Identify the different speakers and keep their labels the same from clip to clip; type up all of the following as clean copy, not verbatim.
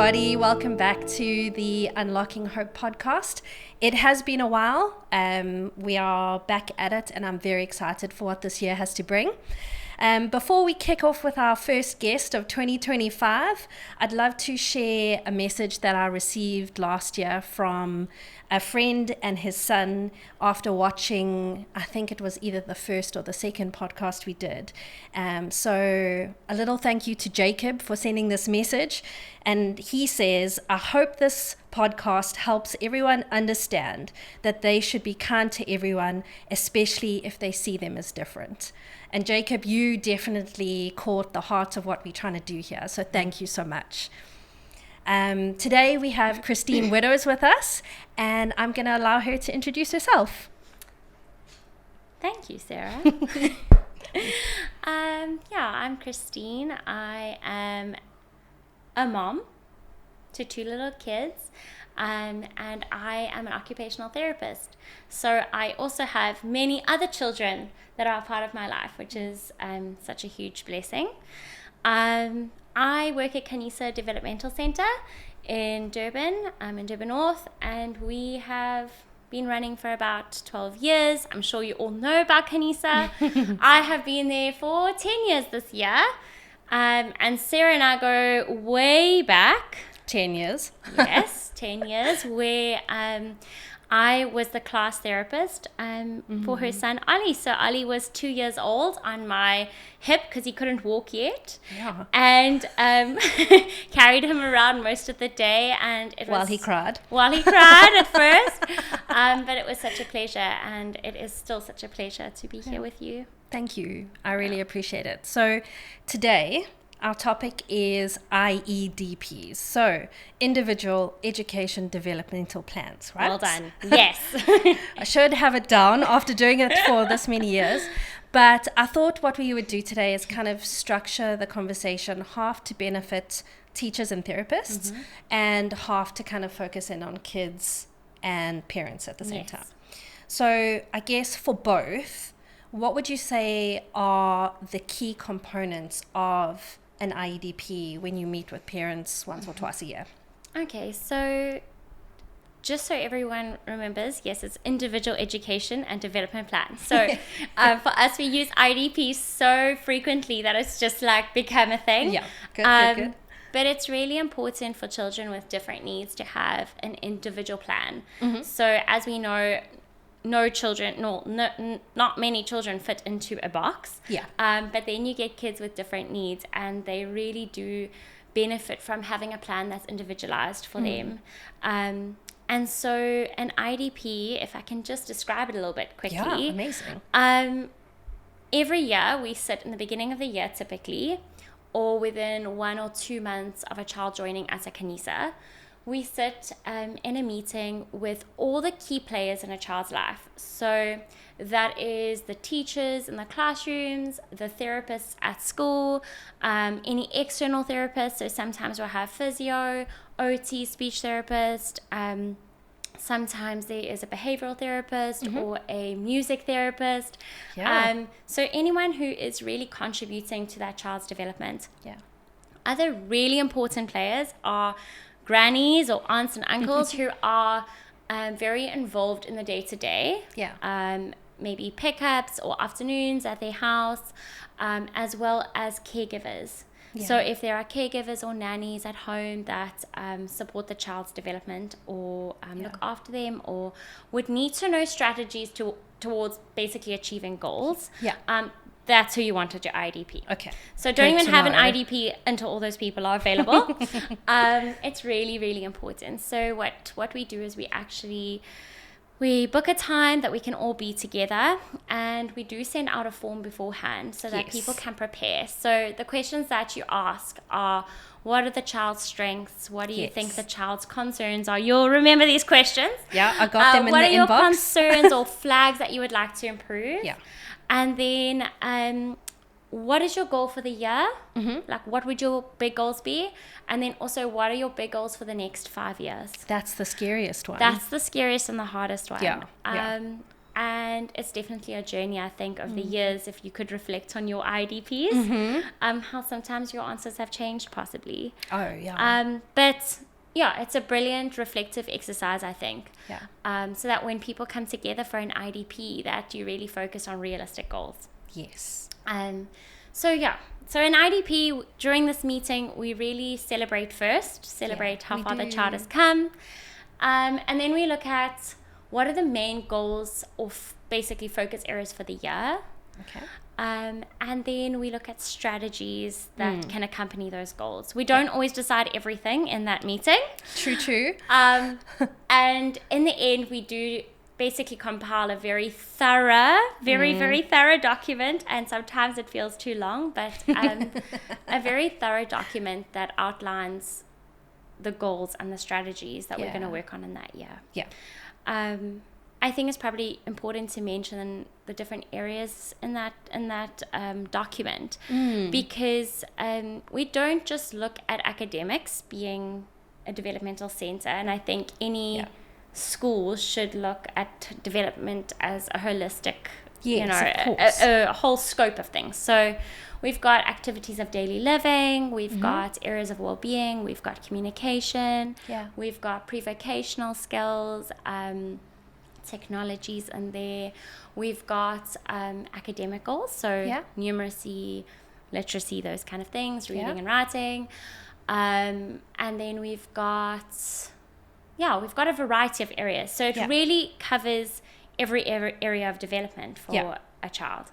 Speaker 1: everybody. Welcome back to the Unlocking Hope podcast. It has been a while. We are back at it, and I'm very excited for what this year has to bring. Before we kick off with our first guest of 2025, I'd love to share a message that I received last year from a friend and his son after watching, I think it was either the first or the second podcast we did. So a little thank you to Jacob for sending this message. And he says, I hope this podcast helps everyone understand that they should be kind to everyone, especially if they see them as different. And Jacob, you definitely caught the heart of what we're trying to do here. So thank you so much. Today we have Christine Widdows with us, and I'm going to allow her to introduce herself.
Speaker 2: Thank you, Sarah. I'm Christine. I am a mom to two little kids, and I am an occupational therapist. So I also have many other children that are a part of my life, which is such a huge blessing. I work at Khanyisa Developmental Centre in Durban. I'm in Durban North, and we have been running for about 12 years. I'm sure you all know about Khanyisa. I have been there for 10 years this year. And Sarah and I go way back.
Speaker 1: 10 years.
Speaker 2: Yes, 10 years, where I was the class therapist for her son, Ali. So Ali was 2 years old on my hip because he couldn't walk yet.
Speaker 1: Yeah.
Speaker 2: And carried him around most of the day. And it was
Speaker 1: While he cried.
Speaker 2: While he cried at first. But it was such a pleasure, and it is still such a pleasure to be here with you.
Speaker 1: Thank you. I really appreciate it. So today, our topic is IEDPs, so Individual Education Developmental Plans, right?
Speaker 2: Well done. Yes.
Speaker 1: I should have it down after doing it for this many years, but I thought what we would do today is kind of structure the conversation half to benefit teachers and therapists, and half to kind of focus in on kids and parents at the same time. So I guess for both, what would you say are the key components of an IEDP when you meet with parents once or twice a year?
Speaker 2: Okay, so just so everyone remembers, yes, it's individual education and development plan. So for us, we use IEDPs so frequently that it's just like become a thing.
Speaker 1: Yeah, good.
Speaker 2: But it's really important for children with different needs to have an individual plan. So as we know, not many children fit into a box.
Speaker 1: Yeah.
Speaker 2: But then you get kids with different needs, and they really do benefit from having a plan that's individualized for them. And so an IDP, if I can just describe it a little bit quickly.
Speaker 1: Yeah, amazing.
Speaker 2: Every year we sit in the beginning of the year typically, or within 1 or 2 months of a child joining us at Khanyisa, we sit in a meeting with all the key players in a child's life. So that is the teachers in the classrooms, the therapists at school, any external therapists. So sometimes we'll have physio, OT, speech therapist. Sometimes there is a behavioral therapist or a music therapist.
Speaker 1: Yeah.
Speaker 2: So anyone who is really contributing to that child's development.
Speaker 1: Yeah.
Speaker 2: Other really important players are grannies or aunts and uncles who are very involved in the day-to-day.
Speaker 1: Yeah.
Speaker 2: Maybe pickups or afternoons at their house, as well as caregivers. Yeah. So if there are caregivers or nannies at home that support the child's development or look after them, or would need to know strategies towards basically achieving goals, that's who you want at your IDP.
Speaker 1: Okay.
Speaker 2: So don't even have an IDP until all those people are available. It's really, really important. So what we do is we book a time that we can all be together, and we do send out a form beforehand so that people can prepare. So the questions that you ask are, what are the child's strengths? What do you think the child's concerns are? You'll remember these questions.
Speaker 1: Yeah, I got them in the inbox.
Speaker 2: What are your concerns or flags that you would like to improve?
Speaker 1: Yeah.
Speaker 2: And then what is your goal for the year? Like, what would your big goals be? And then also, what are your big goals for the next 5 years?
Speaker 1: That's the scariest one.
Speaker 2: That's the scariest and the hardest one.
Speaker 1: Yeah.
Speaker 2: And it's definitely a journey, I think, of the years, if you could reflect on your IEDPs, how sometimes your answers have changed possibly.
Speaker 1: Oh, yeah.
Speaker 2: But yeah, it's a brilliant reflective exercise, I think.
Speaker 1: Yeah.
Speaker 2: So that when people come together for an IEDP, that you really focus on realistic goals.
Speaker 1: Yes.
Speaker 2: So in IEDP, during this meeting, we really celebrate how far the child has come. And then we look at what are the main goals or basically focus areas for the year.
Speaker 1: Okay.
Speaker 2: And then we look at strategies that can accompany those goals. We don't always decide everything in that meeting.
Speaker 1: True.
Speaker 2: And in the end, we do basically compile a very thorough document, and sometimes it feels too long, but a very thorough document that outlines the goals and the strategies that we're going to work on in that year.
Speaker 1: Yeah.
Speaker 2: I think it's probably important to mention the different areas in that document, because we don't just look at academics being a developmental center, and I think any school should look at development as a holistic, a whole scope of things. So we've got activities of daily living, we've got areas of well-being, we've got communication, we've got pre-vocational skills, technologies in there. We've got academic goals, so numeracy, literacy, those kind of things, reading and writing. And then we've got a variety of areas. So it really covers every area of development for a child.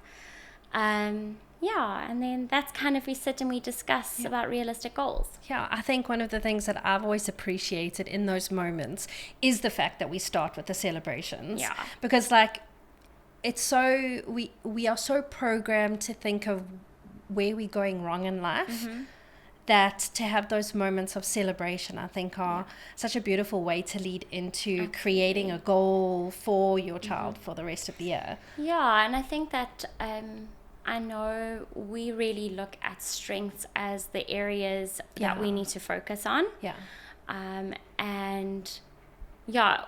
Speaker 2: And then that's kind of, we sit and we discuss about realistic goals.
Speaker 1: Yeah, I think one of the things that I've always appreciated in those moments is the fact that we start with the celebrations.
Speaker 2: Yeah.
Speaker 1: Because it's so, we are so programmed to think of where we're going wrong in life, that to have those moments of celebration, I think, are such a beautiful way to lead into creating a goal for your child for the rest of the year.
Speaker 2: Yeah, and I think that I know we really look at strengths as the areas that we need to focus on. Yeah.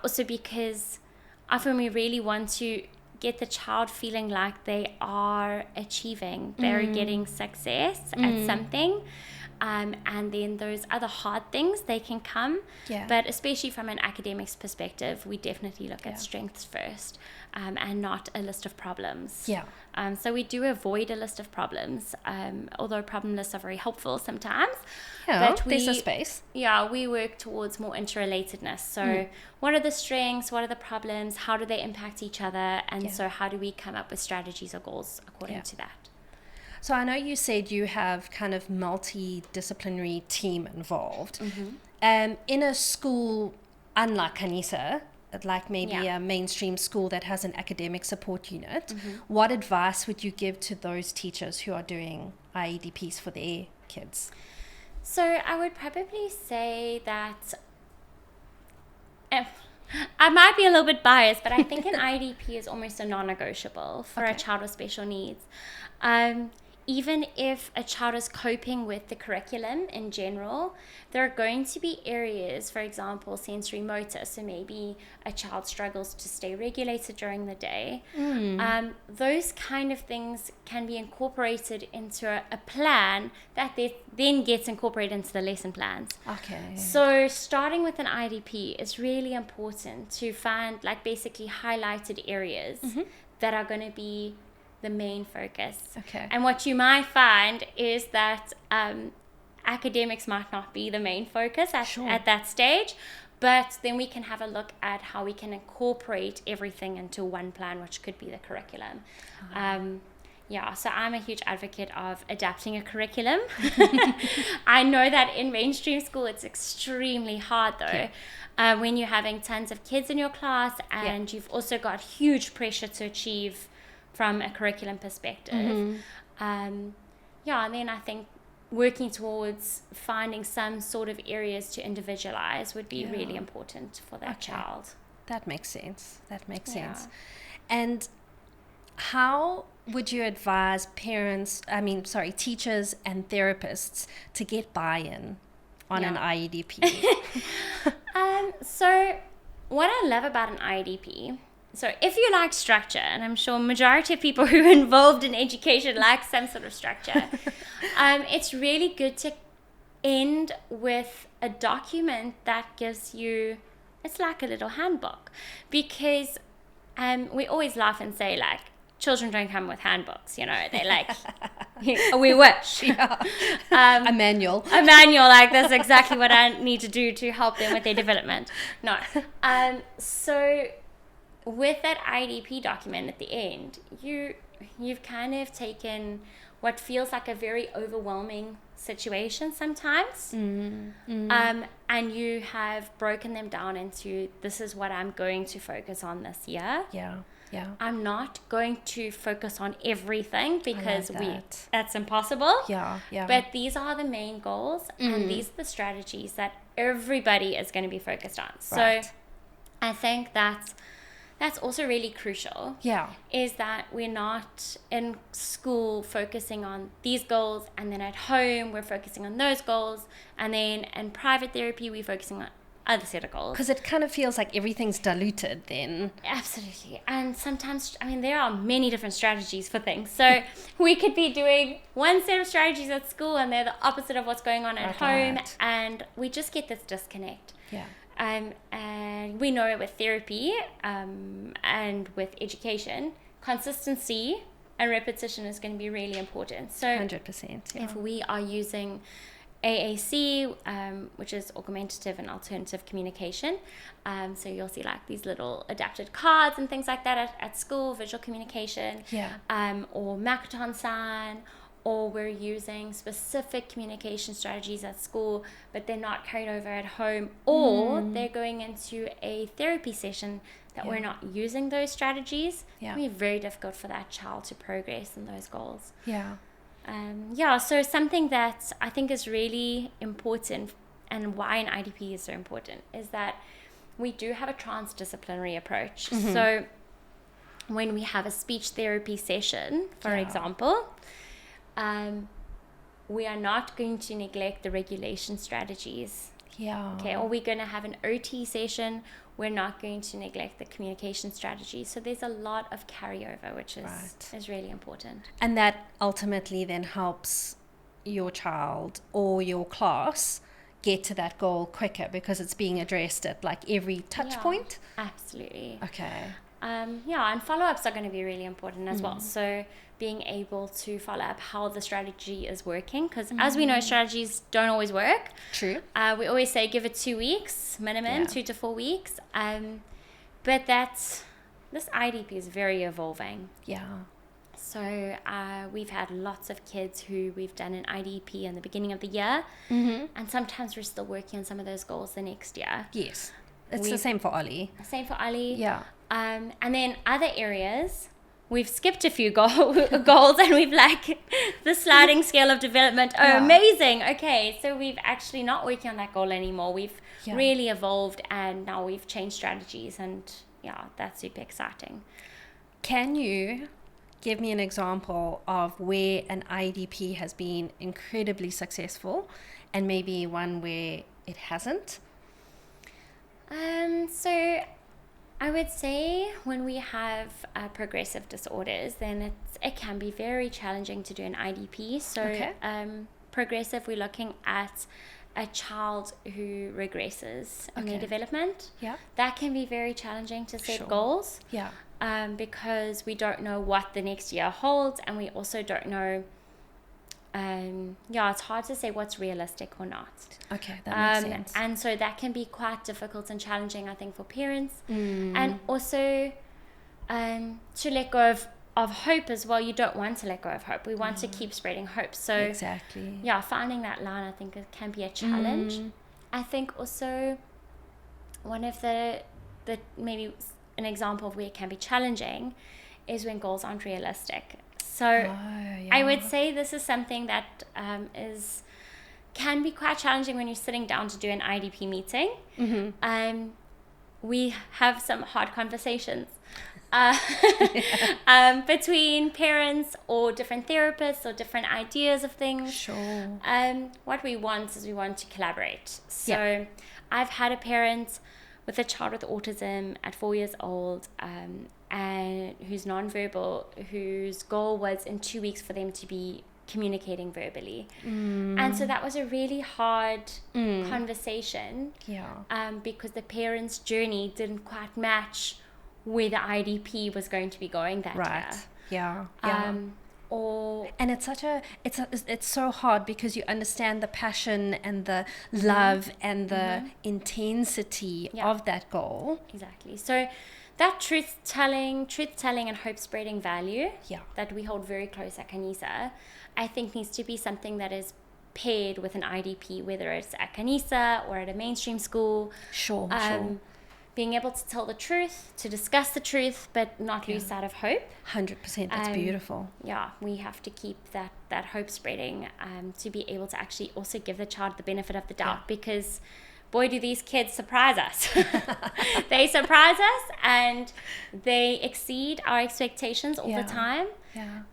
Speaker 2: Also because often we really want to get the child feeling like they are achieving, they're getting success at something. And then those other hard things, they can come. Yeah. But especially from an academics perspective, we definitely look at strengths first, and not a list of problems. Yeah. So we do avoid a list of problems, although problem lists are very helpful sometimes.
Speaker 1: Yeah, but there's a space.
Speaker 2: Yeah, we work towards more interrelatedness. So what are the strengths? What are the problems? How do they impact each other? And so how do we come up with strategies or goals according to that?
Speaker 1: So I know you said you have kind of multidisciplinary team involved. In a school, unlike Khanyisa, like maybe a mainstream school that has an academic support unit, what advice would you give to those teachers who are doing IEDPs for their kids?
Speaker 2: So I would probably say that I might be a little bit biased, but I think an IEDP is almost a non-negotiable for a child with special needs. Even if a child is coping with the curriculum in general, there are going to be areas, for example, sensory motor. So maybe a child struggles to stay regulated during the day. Those kind of things can be incorporated into a plan that then gets incorporated into the lesson plans. Okay. So starting with an IEDP is really important to find basically highlighted areas that are going to be the main focus. Okay. And what you might find is that academics might not be the main focus at that stage, but then we can have a look at how we can incorporate everything into one plan, which could be the curriculum. So I'm a huge advocate of adapting a curriculum. I know that in mainstream school it's extremely hard though. When you're having tons of kids in your class and you've also got huge pressure to achieve from a curriculum perspective. And then I think working towards finding some sort of areas to individualize would be really important for that child.
Speaker 1: That makes sense. Sense. And how would you advise teachers and therapists to get buy-in on an IEDP?
Speaker 2: So what I love about an IEDP, So if you like structure, and I'm sure majority of people who are involved in education like some sort of structure, it's really good to end with a document that gives you, it's like a little handbook, because we always laugh and say, like, children don't come with handbooks, they're like, we wish.
Speaker 1: Yeah. A manual.
Speaker 2: Like, that's exactly what I need to do to help them with their development. No. So with that IEDP document at the end, you've kind of taken what feels like a very overwhelming situation sometimes, and you have broken them down into, this is what I'm going to focus on this year.
Speaker 1: Yeah.
Speaker 2: I'm not going to focus on everything, because that's impossible.
Speaker 1: Yeah.
Speaker 2: But these are the main goals, and these are the strategies that everybody is going to be focused on.
Speaker 1: Right.
Speaker 2: So I think that's also really crucial.
Speaker 1: Yeah.
Speaker 2: Is that we're not in school focusing on these goals, and then at home we're focusing on those goals, and then in private therapy we're focusing on other set of goals.
Speaker 1: Because it kind of feels like everything's diluted then.
Speaker 2: Absolutely. And sometimes, there are many different strategies for things. So we could be doing one set of strategies at school, and they're the opposite of what's going on at home. And we just get this disconnect.
Speaker 1: Yeah.
Speaker 2: And we know with therapy and with education, consistency and repetition is going to be really important. So
Speaker 1: 100%. Yeah.
Speaker 2: if we are using AAC, which is augmentative and alternative communication. So you'll see like these little adapted cards and things like that at school, visual communication, or Makaton sign, or we're using specific communication strategies at school, but they're not carried over at home, or they're going into a therapy session that we're not using those strategies. It can be very difficult for that child to progress in those goals. So something that I think is really important, and why an IDP is so important, is that we do have a transdisciplinary approach. So when we have a speech therapy session, for example, we are not going to neglect the regulation strategies. Okay, or we're going to have an OT session, we're not going to neglect the communication strategies. So there's a lot of carryover, which is really important.
Speaker 1: And that ultimately then helps your child or your class get to that goal quicker, because it's being addressed at like every touch point.
Speaker 2: Absolutely.
Speaker 1: Okay.
Speaker 2: And follow-ups are going to be really important as well. So being able to follow up how the strategy is working, because as we know, strategies don't always work.
Speaker 1: True.
Speaker 2: We always say give it 2 weeks minimum, 2 to 4 weeks. But this IDP is very evolving. So we've had lots of kids who we've done an IDP in the beginning of the year, and sometimes we're still working on some of those goals the next year.
Speaker 1: Yes. It's the same for Ollie.
Speaker 2: And then other areas, we've skipped a few goals, and we've like the sliding scale of development. Amazing. Okay, so we've actually not working on that goal anymore. We've really evolved, and now we've changed strategies, and that's super exciting.
Speaker 1: Can you give me an example of where an IDP has been incredibly successful, and maybe one where it hasn't?
Speaker 2: So I would say when we have progressive disorders, then it can be very challenging to do an IDP. So progressive, we're looking at a child who regresses in their development. That can be very challenging to set goals. Because we don't know what the next year holds, and we also don't know. It's hard to say what's realistic or not.
Speaker 1: Okay, that makes sense.
Speaker 2: And so that can be quite difficult and challenging, I think, for parents. And also to let go of hope as well. You don't want to let go of hope. We want to keep spreading hope. So finding that line, I think, it can be a challenge. I think also one of the maybe an example of where it can be challenging is when goals aren't realistic. So I would say this is something that can be quite challenging when you're sitting down to do an IDP meeting. We have some hard conversations between parents or different therapists or different ideas of things. What we want is we want to collaborate. So I've had a parent with a child with autism at 4 years old, and who's nonverbal, whose goal was in 2 weeks for them to be communicating verbally. And so that was a really hard conversation, because the parents' journey didn't quite match where the IDP was going to be going that year.
Speaker 1: And it's so hard because you understand the passion and the love and the intensity of that goal.
Speaker 2: Exactly. So that truth telling and hope spreading value that we hold very close at Khanyisa, I think needs to be something that is paired with an IDP, whether it's at Khanyisa or at a mainstream school.
Speaker 1: Sure.
Speaker 2: Being able to tell the truth, to discuss the truth, but not lose sight of hope.
Speaker 1: 100%. That's beautiful.
Speaker 2: Yeah, we have to keep that hope spreading, to be able to actually also give the child the benefit of the doubt, because boy, do these kids surprise us. They surprise us and they exceed our expectations all the time.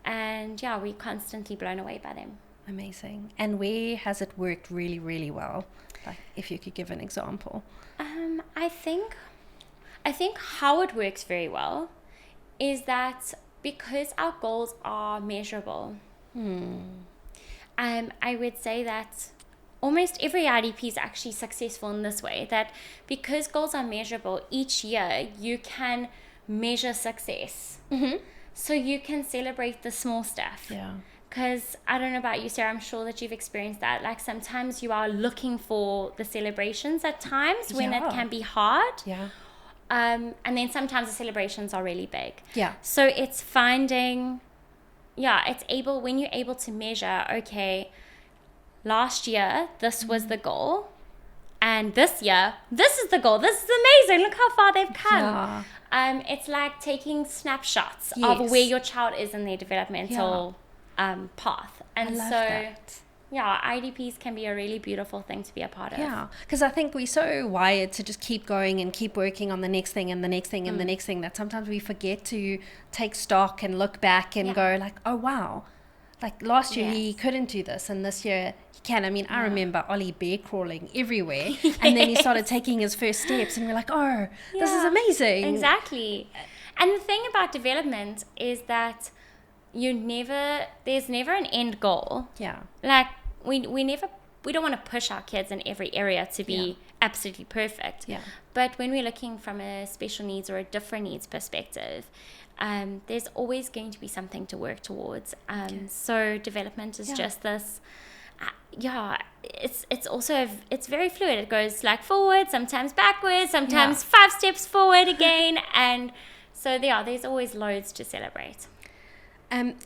Speaker 2: And we're constantly blown away by them.
Speaker 1: Amazing. And where has it worked really, really well? Like, if you could give an example.
Speaker 2: I think how it works very well is that because our goals are measurable, I would say that almost every IDP is actually successful in this way, that because goals are measurable, each year you can measure success. So you can celebrate the small stuff. Because I don't know about you, Sarah, I'm sure that you've experienced that. Like sometimes you are looking for the celebrations at times when it can be hard. And then sometimes the celebrations are really big. So it's finding, when you're able to measure, okay, last year, this was the goal. And this year, this is the goal. This is amazing. Look how far they've come. It's like taking snapshots of where your child is in their developmental path. And
Speaker 1: I love
Speaker 2: so
Speaker 1: that.
Speaker 2: IDPs can be a really beautiful thing to be a part of.
Speaker 1: Because I think we're so wired to just keep going and keep working on the next thing and the next thing and the next thing, that sometimes we forget to take stock and look back and go like, oh wow, like last year he couldn't do this and this year he can. I mean, I remember Ollie bear crawling everywhere and then he started taking his first steps and we're like, oh, this is amazing.
Speaker 2: Exactly. And the thing about development is that there's never an end goal. Like we don't want to push our kids in every area to be absolutely perfect. But when we're looking from a special needs or a different needs perspective, there's always going to be something to work towards. So development is just this. It's also it's very fluid. It goes like forward, sometimes backwards, sometimes 5 steps forward again, and so there's always loads to celebrate.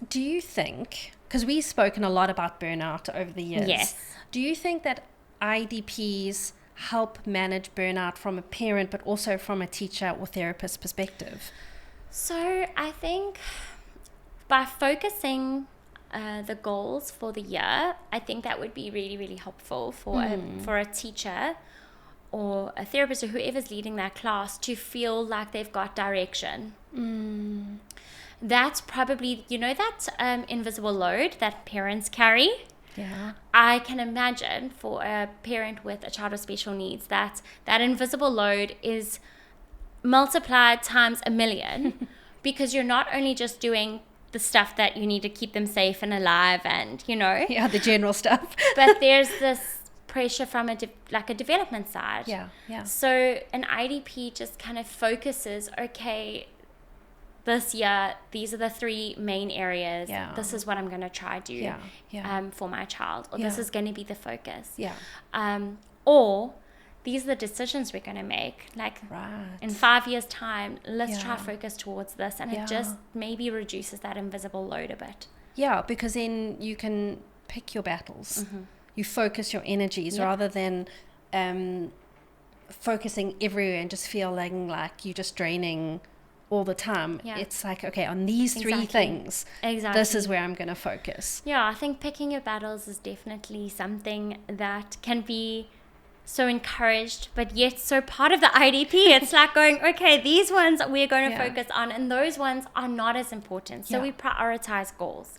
Speaker 1: Do you think, because we've spoken a lot about burnout over the years, do you think that IDPs help manage burnout from a parent but also from a teacher or therapist perspective?
Speaker 2: So I think by focusing the goals for the year, I think that would be really, really helpful for a teacher or a therapist or whoever's leading that class to feel like they've got direction. That's probably, that invisible load that parents carry. I can imagine for a parent with a child with special needs that invisible load is multiplied times 1,000,000 because you're not only just doing the stuff that you need to keep them safe and alive and,
Speaker 1: the general stuff.
Speaker 2: But there's this pressure from a development side. So an IDP just kind of focuses, okay, this year, these are the 3 main areas. This is what I'm going to try to do for my child. Or this is going to be the focus. Or these are the decisions we're going to make. Like in 5 years' time, let's try focus towards this. And it just maybe reduces that invisible load a bit.
Speaker 1: Because then you can pick your battles. You focus your energies rather than focusing everywhere and just feeling like you're just draining all the time. It's like, okay, on these 3 things, this is where I'm going to focus.
Speaker 2: I think picking your battles is definitely something that can be so encouraged, but yet so part of the IDP. It's like going, okay, these ones we're going to focus on, and those ones are not as important. So we prioritize goals.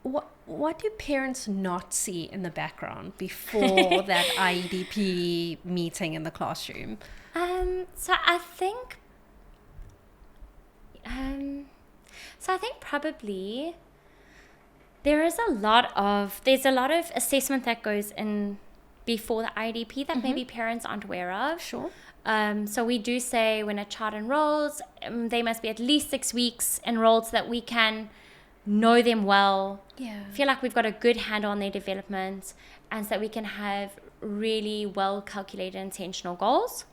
Speaker 1: what do parents not see in the background before that IEDP meeting in the classroom?
Speaker 2: So I think probably there's a lot of assessment that goes in before the IEDP that maybe parents aren't aware of.
Speaker 1: Sure.
Speaker 2: So we do say when a child enrolls, they must be at least 6 weeks enrolled so that we can know them well, feel like we've got a good handle on their development, and so that we can have really well calculated intentional goals.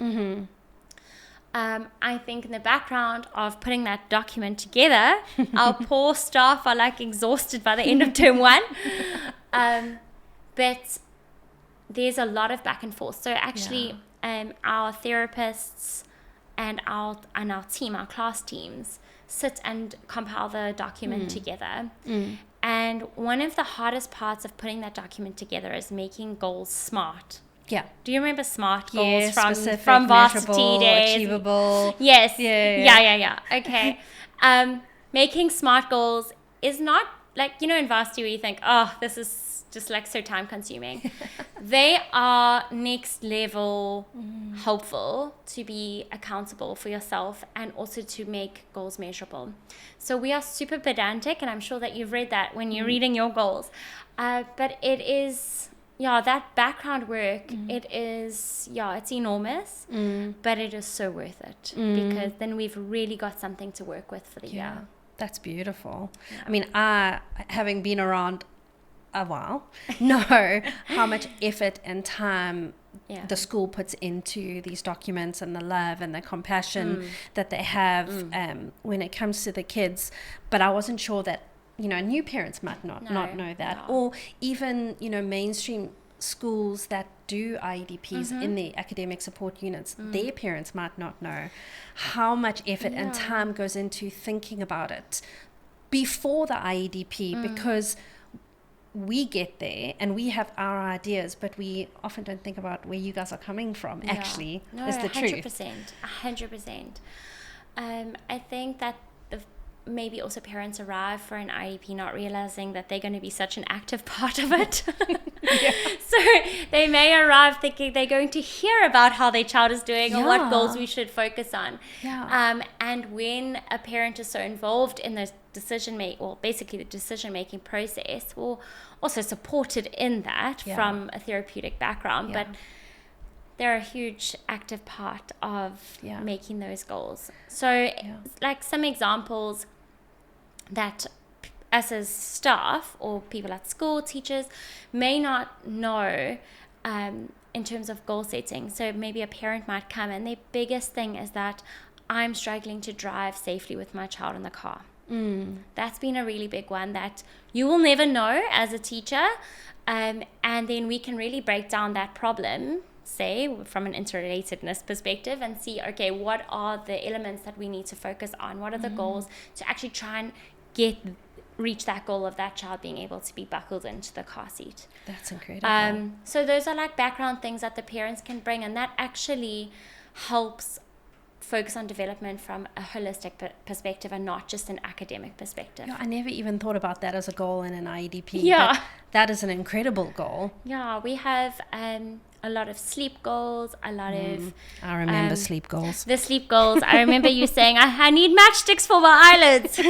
Speaker 2: I think in the background of putting that document together, our poor staff are like exhausted by the end of term 1. But there's a lot of back and forth. So actually, our therapists and our team, our class teams, sit and compile the document together. And one of the hardest parts of putting that document together is making goals SMART.
Speaker 1: Yeah.
Speaker 2: Do you remember SMART goals
Speaker 1: Yes,
Speaker 2: from
Speaker 1: specific,
Speaker 2: varsity
Speaker 1: measurable,
Speaker 2: days?
Speaker 1: achievable.
Speaker 2: Yes.
Speaker 1: Yeah.
Speaker 2: Okay. Making SMART goals is not like, in varsity where you think, oh, this is just like so time consuming. They are next level helpful to be accountable for yourself and also to make goals measurable. So we are super pedantic, and I'm sure that you've read that when you're reading your goals. But it is, that background work, it's enormous, but it is so worth it because then we've really got something to work with for the year.
Speaker 1: That's beautiful. Yeah. I mean, having been around a while, know how much effort and time the school puts into these documents, and the love and the compassion that they have when it comes to the kids. But I wasn't sure that, new parents might not know that. Or even, mainstream schools that do IEDPs in the academic support units, their parents might not know how much effort and time goes into thinking about it before the IEDP, because we get there and we have our ideas, but we often don't think about where you guys are coming from, actually, is the
Speaker 2: 100%,
Speaker 1: truth.
Speaker 2: 100%. I think that maybe also parents arrive for an IEP not realizing that they're going to be such an active part of it. So they may arrive thinking they're going to hear about how their child is doing or what goals we should focus on. And when a parent is so involved in the decision-making process, or also supported in that from a therapeutic background, but they're a huge active part of making those goals. So like some examples that us as staff or people at school, teachers, may not know in terms of goal setting. So maybe a parent might come and their biggest thing is that I'm struggling to drive safely with my child in the car. That's been a really big one that you will never know as a teacher. And then we can really break down that problem, say, from an interrelatedness perspective, and see, okay, what are the elements that we need to focus on? What are the goals to actually try and reach that goal of that child being able to be buckled into the car seat?
Speaker 1: That's incredible.
Speaker 2: So those are like background things that the parents can bring, and that actually helps focus on development from a holistic perspective and not just an academic perspective.
Speaker 1: I never even thought about that as a goal in an IEDP.
Speaker 2: But
Speaker 1: that is an incredible goal.
Speaker 2: We have a lot of sleep goals, a lot of...
Speaker 1: I remember sleep goals.
Speaker 2: The sleep goals. I remember you saying, I need matchsticks for my eyelids.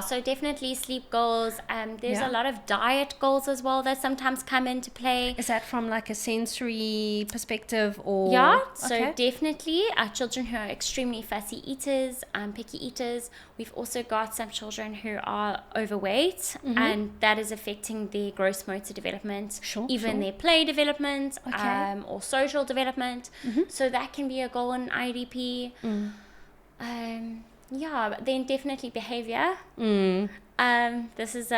Speaker 2: So definitely sleep goals. There's a lot of diet goals as well that sometimes come into play.
Speaker 1: Is that from like a sensory perspective or?
Speaker 2: So definitely children who are extremely fussy eaters, picky eaters. We've also got some children who are overweight, and that is affecting their gross motor development, even their play development, or social development. So that can be a goal in IEDP. Then definitely behavior. This is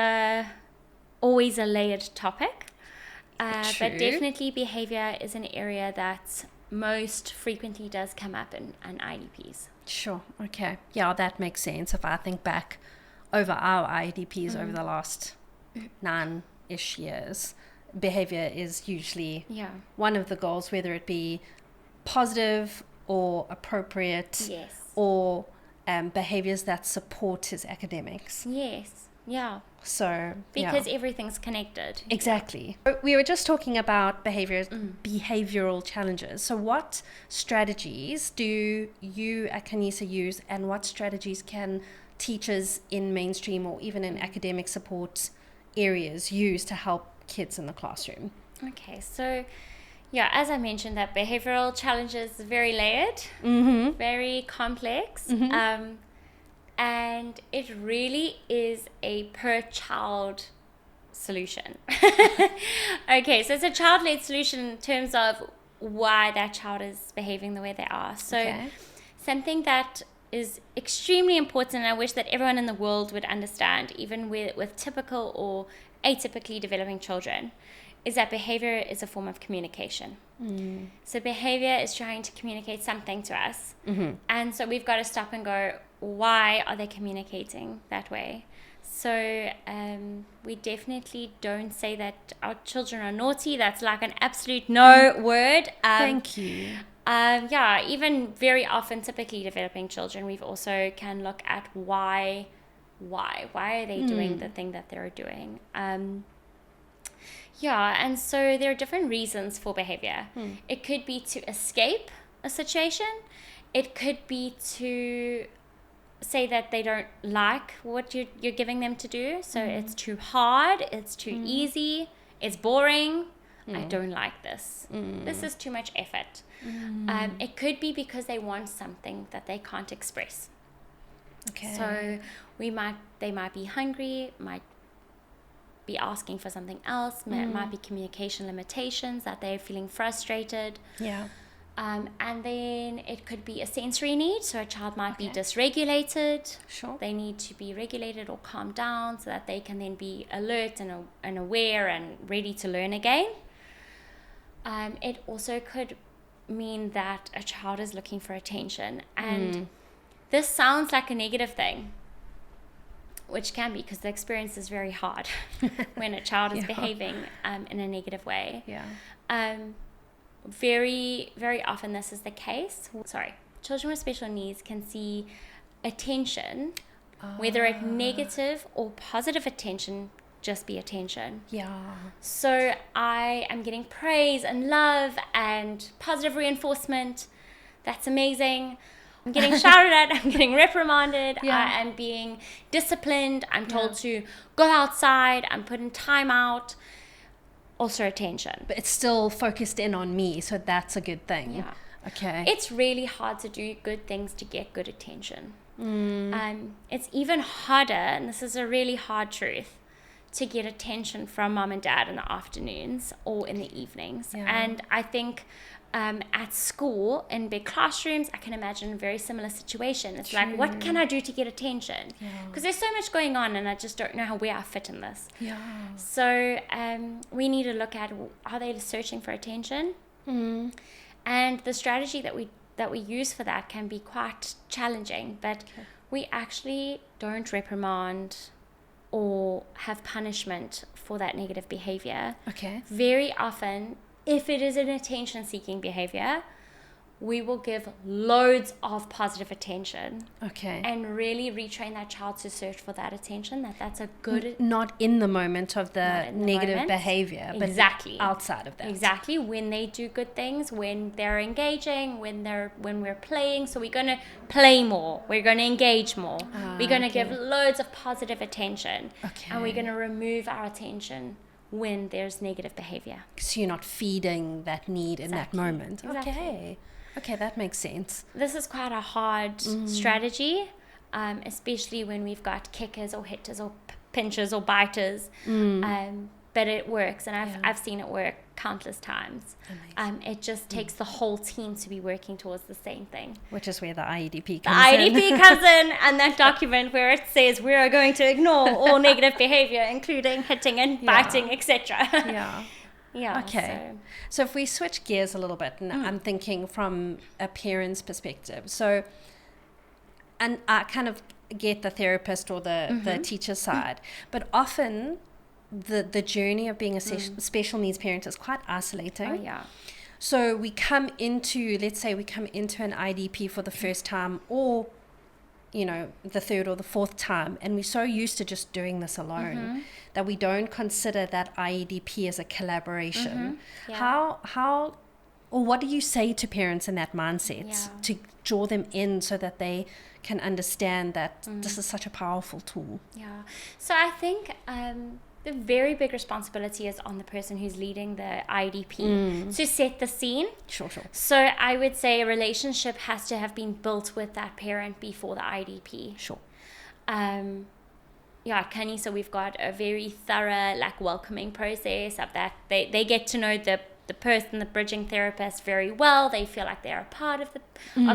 Speaker 2: always a layered topic. But definitely behavior is an area that most frequently does come up in IEDPs.
Speaker 1: Sure. Okay. Yeah, that makes sense. If I think back over our IEDPs over the last 9-ish years, behavior is usually one of the goals, whether it be positive or appropriate or behaviors that support his academics.
Speaker 2: Yes. Yeah.
Speaker 1: So
Speaker 2: because everything's connected.
Speaker 1: Exactly. We were just talking about behavioral challenges. So what strategies do you at Khanyisa use, and what strategies can teachers in mainstream or even in academic support areas use to help kids in the classroom?
Speaker 2: Okay, so as I mentioned, that behavioral challenges is very layered, very complex. And it really is a per child solution. Okay, so it's a child-led solution in terms of why that child is behaving the way they are. So something that is extremely important, and I wish that everyone in the world would understand, even with typical or atypically developing children, is that behavior is a form of communication. So behavior is trying to communicate something to us. And so we've got to stop and go, why are they communicating that way? So we definitely don't say that our children are naughty. That's like an absolute no word.
Speaker 1: Thank you.
Speaker 2: Even very often, typically developing children, we've also can look at why are they doing the thing that they're doing. And so there are different reasons for behavior. It could be to escape a situation. It could be to say that they don't like what you're giving them to do. So it's too hard, it's too easy, it's boring. I don't like this. This is too much effort. It could be because they want something that they can't express.
Speaker 1: Okay.
Speaker 2: So they might be hungry, might be asking for something else, might be communication limitations, that they're feeling frustrated. And then it could be a sensory need. So a child might be dysregulated.
Speaker 1: Sure.
Speaker 2: They need to be regulated or calmed down so that they can then be alert and aware and ready to learn again. It also could mean that a child is looking for attention. And this sounds like a negative thing, which can be, because the experience is very hard when a child is behaving in a negative way. Very, very often this is the case. Children with special needs can see attention, whether it's negative or positive attention, just be attention. So I am getting praise and love and positive reinforcement. That's amazing. I'm getting shouted at, I'm getting reprimanded, I am being disciplined, I'm told to go outside, I'm put in time out. Also attention.
Speaker 1: But it's still focused in on me, so that's a good thing. Okay.
Speaker 2: It's really hard to do good things to get good attention. It's even harder, and this is a really hard truth, to get attention from mom and dad in the afternoons or in the evenings. And I think at school, in big classrooms, I can imagine a very similar situation. It's like, what can I do to get attention? Because there's so much going on, and I just don't know where I fit in this. So we need to look at, are they searching for attention? And the strategy that we use for that can be quite challenging, but we actually don't reprimand or have punishment for that negative behavior. Very often, if it is an attention-seeking behavior, we will give loads of positive attention. And really retrain that child to search for that attention, that's a good...
Speaker 1: Not in the moment of the negative behavior, but outside of that.
Speaker 2: Exactly. When they do good things, when they're engaging, when we're playing. So we're going to play more. We're going to engage more. We're going to give loads of positive attention. And we're going to remove our attention when there's negative behavior.
Speaker 1: So you're not feeding that need in that moment. Okay, that makes sense.
Speaker 2: This is quite a hard strategy, especially when we've got kickers or hitters or pinchers or biters. But it works, and I've seen it work countless times. It just takes the whole team to be working towards the same thing.
Speaker 1: Which is where the IEDP comes in.
Speaker 2: The IEDP comes in, and that document where it says we are going to ignore all negative behavior, including hitting and biting, etc.
Speaker 1: Okay. So if we switch gears a little bit, and I'm thinking from a parent's perspective. So, and I kind of get the therapist or the teacher side, but often the journey of being a special needs parent is quite isolating. So we come into, let's say we come into an IDP for the first time, or you know, the third or the fourth time, and we're so used to just doing this alone that we don't consider that IEDP as a collaboration. How or what do you say to parents in that mindset to draw them in so that they can understand that this is such a powerful tool?
Speaker 2: Yeah. So I think the very big responsibility is on the person who's leading the IEDP to set the scene.
Speaker 1: Sure.
Speaker 2: So I would say a relationship has to have been built with that parent before the IEDP.
Speaker 1: Sure.
Speaker 2: At Khanyisa, we've got a very thorough, like, welcoming process of that. They get to know the person, the bridging therapist, very well. They feel like they're a part of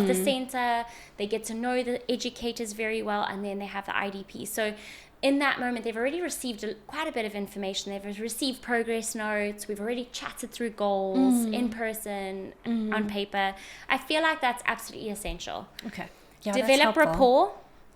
Speaker 2: the center. They get to know the educators very well, and then they have the IEDP. So in that moment, they've already received quite a bit of information. They've received progress notes. We've already chatted through goals in person, on paper. I feel like that's absolutely essential.
Speaker 1: Okay. Yeah,
Speaker 2: develop rapport.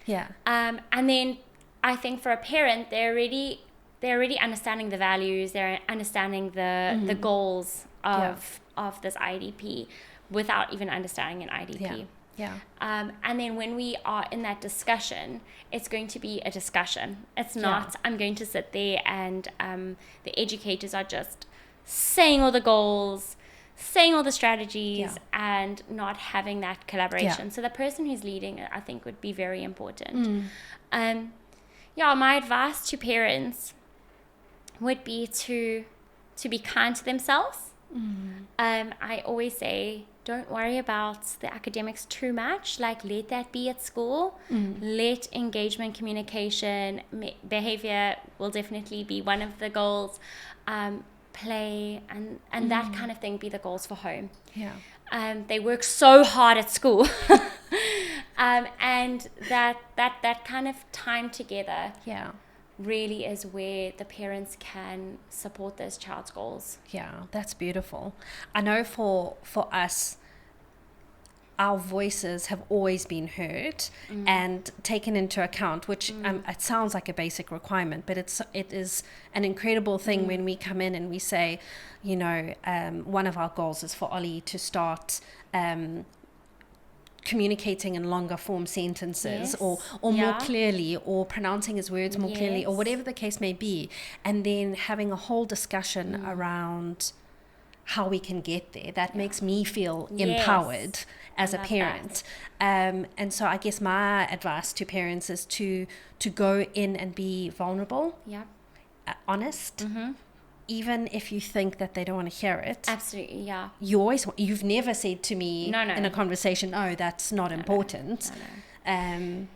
Speaker 1: Yeah.
Speaker 2: And then I think for a parent, they're already understanding the values. They're understanding the goals of this IEDP without even understanding an IEDP.
Speaker 1: Yeah.
Speaker 2: And then when we are in that discussion, it's going to be a discussion. It's not, I'm going to sit there and the educators are just saying all the goals, saying all the strategies, and not having that collaboration. So the person who's leading it, I think, would be very important. My advice to parents would be to be kind to themselves. I always say, don't worry about the academics too much. Like, let that be at school. Let engagement, communication, behavior will definitely be one of the goals. Play and that kind of thing be the goals for home. They work so hard at school. And that kind of time together really is where the parents can support those child's goals.
Speaker 1: Yeah, that's beautiful. I know for us, our voices have always been heard and taken into account, which it sounds like a basic requirement, but it is an incredible thing when we come in and we say, you know, one of our goals is for Ollie to start communicating in longer form sentences or more clearly, or pronouncing his words more clearly, or whatever the case may be, and then having a whole discussion around how we can get there. That makes me feel empowered as a parent. And so I guess my advice to parents is to go in and be vulnerable, honest, even if you think that they don't want to hear it.
Speaker 2: Absolutely, yeah.
Speaker 1: You've never said to me in a conversation, oh, that's not important.
Speaker 2: And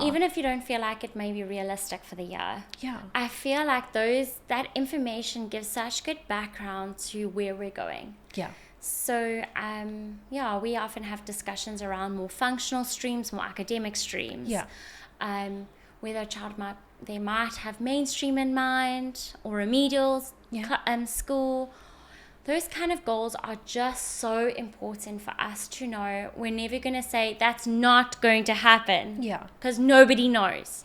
Speaker 2: even if you don't feel like it may be realistic for the year, I feel like that information gives such good background to where we're going. So we often have discussions around more functional streams, more academic streams. Whether a child might have mainstream in mind or remedials, school. Those kind of goals are just so important for us to know. We're never going to say that's not going to happen. Because nobody knows.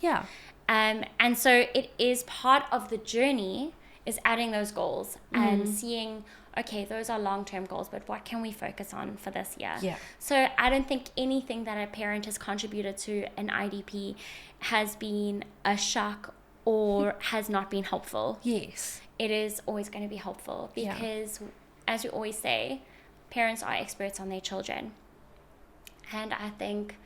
Speaker 2: And so it is part of the journey is adding those goals and seeing, okay, those are long-term goals, but what can we focus on for this year? So I don't think anything that a parent has contributed to an IEDP has been a shock or has not been helpful. It is always going to be helpful because, as we always say, parents are experts on their children. And I think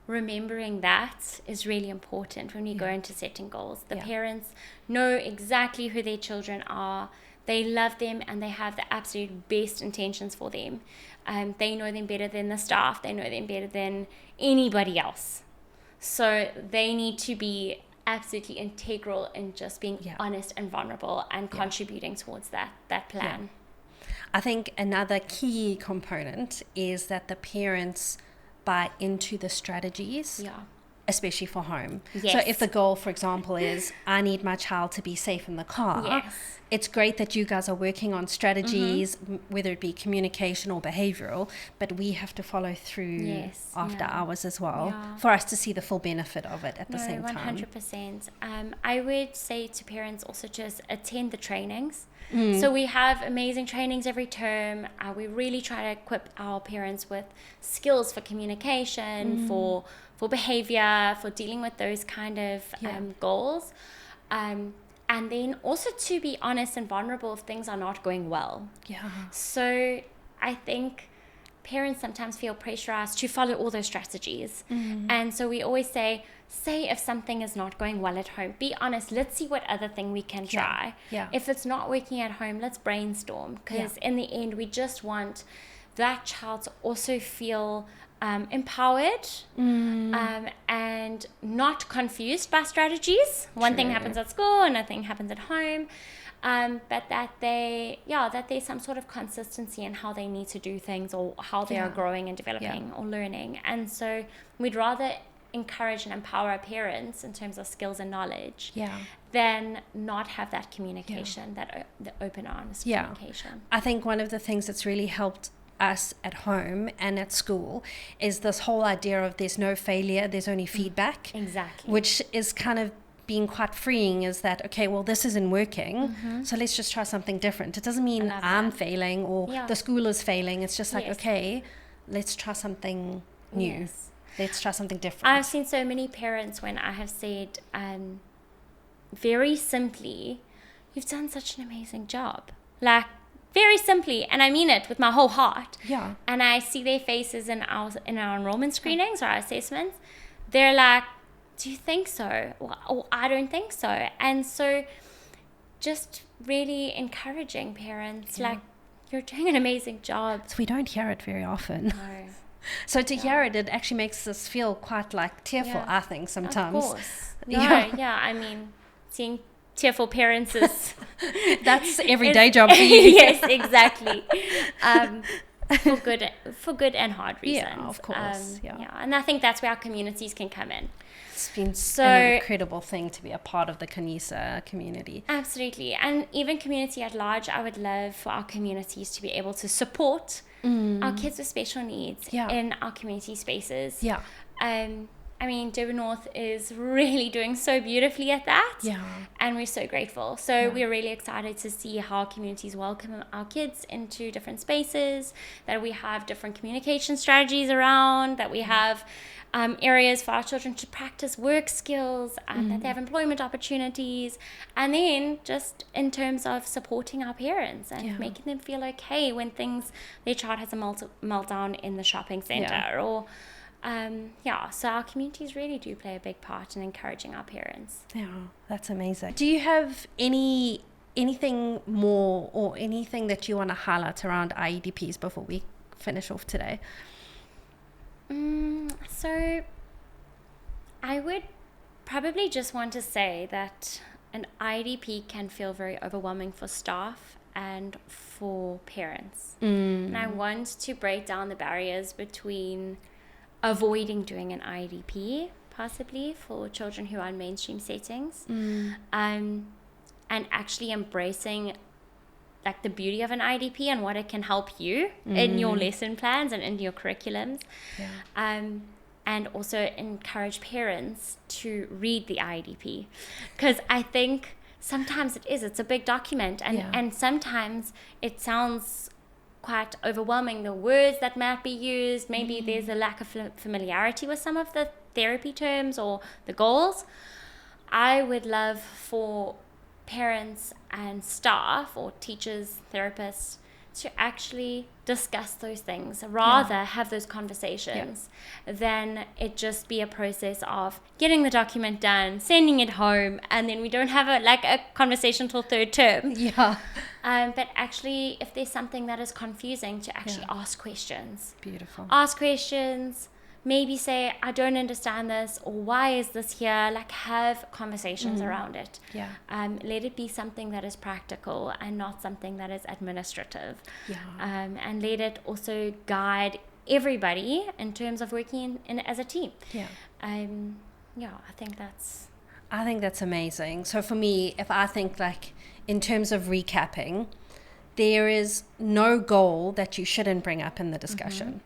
Speaker 2: remembering that is really important when we go into setting goals. The parents know exactly who their children are. They love them and they have the absolute best intentions for them. They know them better than the staff. They know them better than anybody else. So they need to be absolutely integral in just being honest and vulnerable and contributing towards that plan.
Speaker 1: I think another key component is that the parents buy into the strategies, especially for home. So if the goal, for example, is I need my child to be safe in the car, it's great that you guys are working on strategies, whether it be communication or behavioral, but we have to follow through after hours as well for us to see the full benefit of it at the same time.
Speaker 2: 100%. I would say to parents also just attend the trainings. So we have amazing trainings every term. We really try to equip our parents with skills for communication, for behavior, pressure, for dealing with those kind of goals. And then also to be honest and vulnerable if things are not going well.
Speaker 1: Yeah.
Speaker 2: So I think parents sometimes feel pressurized to follow all those strategies. And so we always say if something is not going well at home, be honest, let's see what other thing we can try.
Speaker 1: Yeah.
Speaker 2: If it's not working at home, let's brainstorm, because in the end we just want that child to also feel empowered and not confused by strategies. One thing happens at school, another thing happens at home. But that there's some sort of consistency in how they need to do things, or how they are growing and developing or learning. And so we'd rather encourage and empower our parents in terms of skills and knowledge than not have that communication, the open, honest communication.
Speaker 1: I think one of the things that's really helped us at home and at school is this whole idea of there's no failure, there's only feedback.
Speaker 2: Exactly.
Speaker 1: Which is kind of being quite freeing, is that, okay, well, this isn't working, so let's just try something different. It doesn't mean I'm failing or the school is failing. It's just like, okay, let's try something new. Let's try something different.
Speaker 2: I've seen so many parents when I have said very simply, you've done such an amazing job. Like, very simply, and I mean it with my whole heart.
Speaker 1: Yeah.
Speaker 2: And I see their faces in our enrollment screenings or our assessments. They're like, do you think so? Or I don't think so. And so just really encouraging parents, like, you're doing an amazing job.
Speaker 1: So we don't hear it very often.
Speaker 2: No.
Speaker 1: So to hear it actually makes us feel quite like tearful, I think, sometimes.
Speaker 2: Of course. I mean, seeing tearful parents is...
Speaker 1: That's everyday job for you.
Speaker 2: Yes, exactly. For good and hard reasons.
Speaker 1: Yeah, of course.
Speaker 2: And I think that's where our communities can come in.
Speaker 1: It's been an incredible thing to be a part of the Khanyisa community.
Speaker 2: Absolutely. And even community at large, I would love for our communities to be able to support our kids with special needs in our community spaces.
Speaker 1: Yeah.
Speaker 2: I mean, Durban North is really doing so beautifully at that.
Speaker 1: Yeah.
Speaker 2: And we're so grateful. So we're really excited to see how communities welcome our kids into different spaces, that we have different communication strategies around, that we have areas for our children to practice work skills, and that they have employment opportunities. And then just in terms of supporting our parents and making them feel okay when their child has a meltdown in the shopping center or... so our communities really do play a big part in encouraging our parents.
Speaker 1: Yeah, that's amazing. Do you have anything more or anything that you want to highlight around IEDPs before we finish off today?
Speaker 2: So I would probably just want to say that an IEDP can feel very overwhelming for staff and for parents. And I want to break down the barriers between avoiding doing an IEDP, possibly for children who are in mainstream settings, and actually embracing like the beauty of an IEDP and what it can help you in your lesson plans and in your curriculums. And also encourage parents to read the IEDP, because I think sometimes it's a big document, and sometimes it sounds quite overwhelming, the words that might be used. Maybe there's a lack of familiarity with some of the therapy terms or the goals. I would love for parents and staff or teachers, therapists, to actually discuss those things, rather have those conversations than it just be a process of getting the document done, sending it home, and then we don't have a conversation till third term. But actually, if there's something that is confusing, to actually ask questions.
Speaker 1: Beautiful.
Speaker 2: Ask questions. Maybe say, I don't understand this, or why is this here? Like, have conversations around it. Let it be something that is practical and not something that is administrative. And let it also guide everybody in terms of working in as a team. I think that's
Speaker 1: amazing. So for me, if I think like in terms of recapping, there is no goal that you shouldn't bring up in the discussion.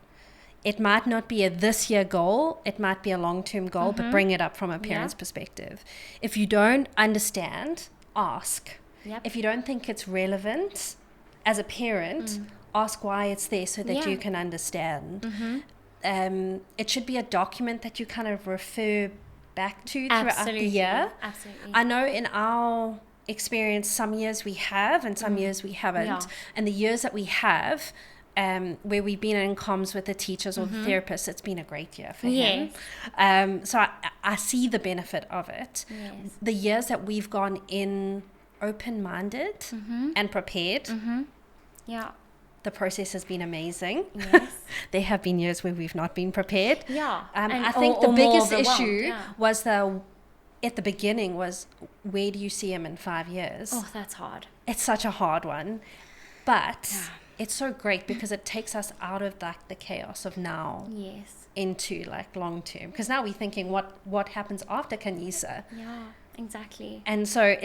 Speaker 1: It might not be a this year goal, it might be a long-term goal, but bring it up from a parent's perspective. If you don't understand, ask. If you don't think it's relevant as a parent, ask why it's there so that you can understand. it should be a document that you kind of refer back to throughout the year.
Speaker 2: Absolutely.
Speaker 1: I know in our experience, some years we have and some years we haven't.
Speaker 2: Yeah.
Speaker 1: And the years that we have, where we've been in comms with the teachers or the therapists, it's been a great year for him. So I see the benefit of it.
Speaker 2: Yes.
Speaker 1: The years that we've gone in open-minded and prepared,
Speaker 2: Yeah.
Speaker 1: the process has been amazing.
Speaker 2: Yes.
Speaker 1: There have been years where we've not been prepared.
Speaker 2: Yeah.
Speaker 1: I think the
Speaker 2: or more
Speaker 1: biggest
Speaker 2: overwhelmed,
Speaker 1: issue
Speaker 2: yeah.
Speaker 1: was at the beginning was, where do you see him in 5 years?
Speaker 2: Oh, that's hard.
Speaker 1: It's such a hard one, but it's so great because it takes us out of like the chaos of now
Speaker 2: Yes.
Speaker 1: into like long term. Because now we're thinking, what happens after Khanyisa?
Speaker 2: Yeah, exactly.
Speaker 1: And so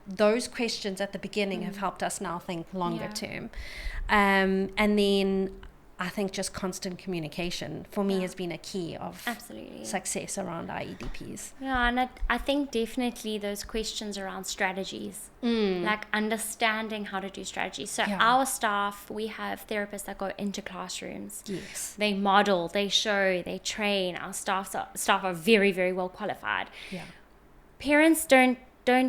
Speaker 1: those questions at the beginning have helped us now think longer term. And then I think just constant communication for me has been a key of
Speaker 2: Absolutely.
Speaker 1: success around IEDPs.
Speaker 2: Yeah, and I think definitely those questions around strategies, like understanding how to do strategies. So our staff, we have therapists that go into classrooms.
Speaker 1: Yes.
Speaker 2: They model, they show, they train. Our staff are very, very well qualified.
Speaker 1: Yeah.
Speaker 2: Parents don't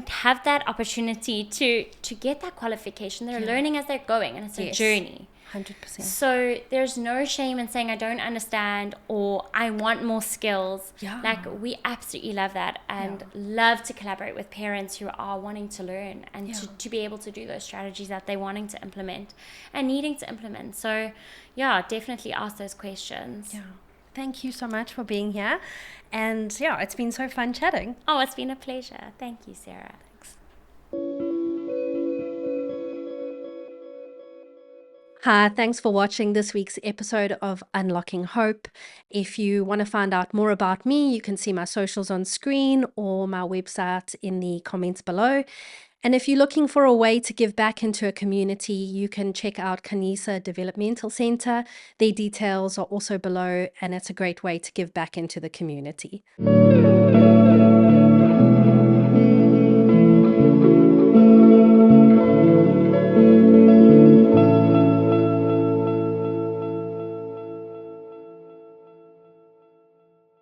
Speaker 2: have that opportunity to get that qualification. They're learning as they're going, and it's a journey.
Speaker 1: 100%.
Speaker 2: So there's no shame in saying I don't understand or I want more skills.
Speaker 1: Yeah.
Speaker 2: Like we absolutely love that and love to collaborate with parents who are wanting to learn and to be able to do those strategies that they're wanting to implement and needing to implement. So yeah, definitely ask those questions.
Speaker 1: Yeah. Thank you so much for being here. And yeah, it's been so fun chatting.
Speaker 2: Oh, it's been a pleasure. Thank you, Sarah.
Speaker 1: Thanks. Hi, thanks for watching this week's episode of Unlocking Hope. If you want to find out more about me, you can see my socials on screen or my website in the comments below. And if you're looking for a way to give back into a community, you can check out Khanyisa Developmental Centre. Their details are also below, and it's a great way to give back into the community.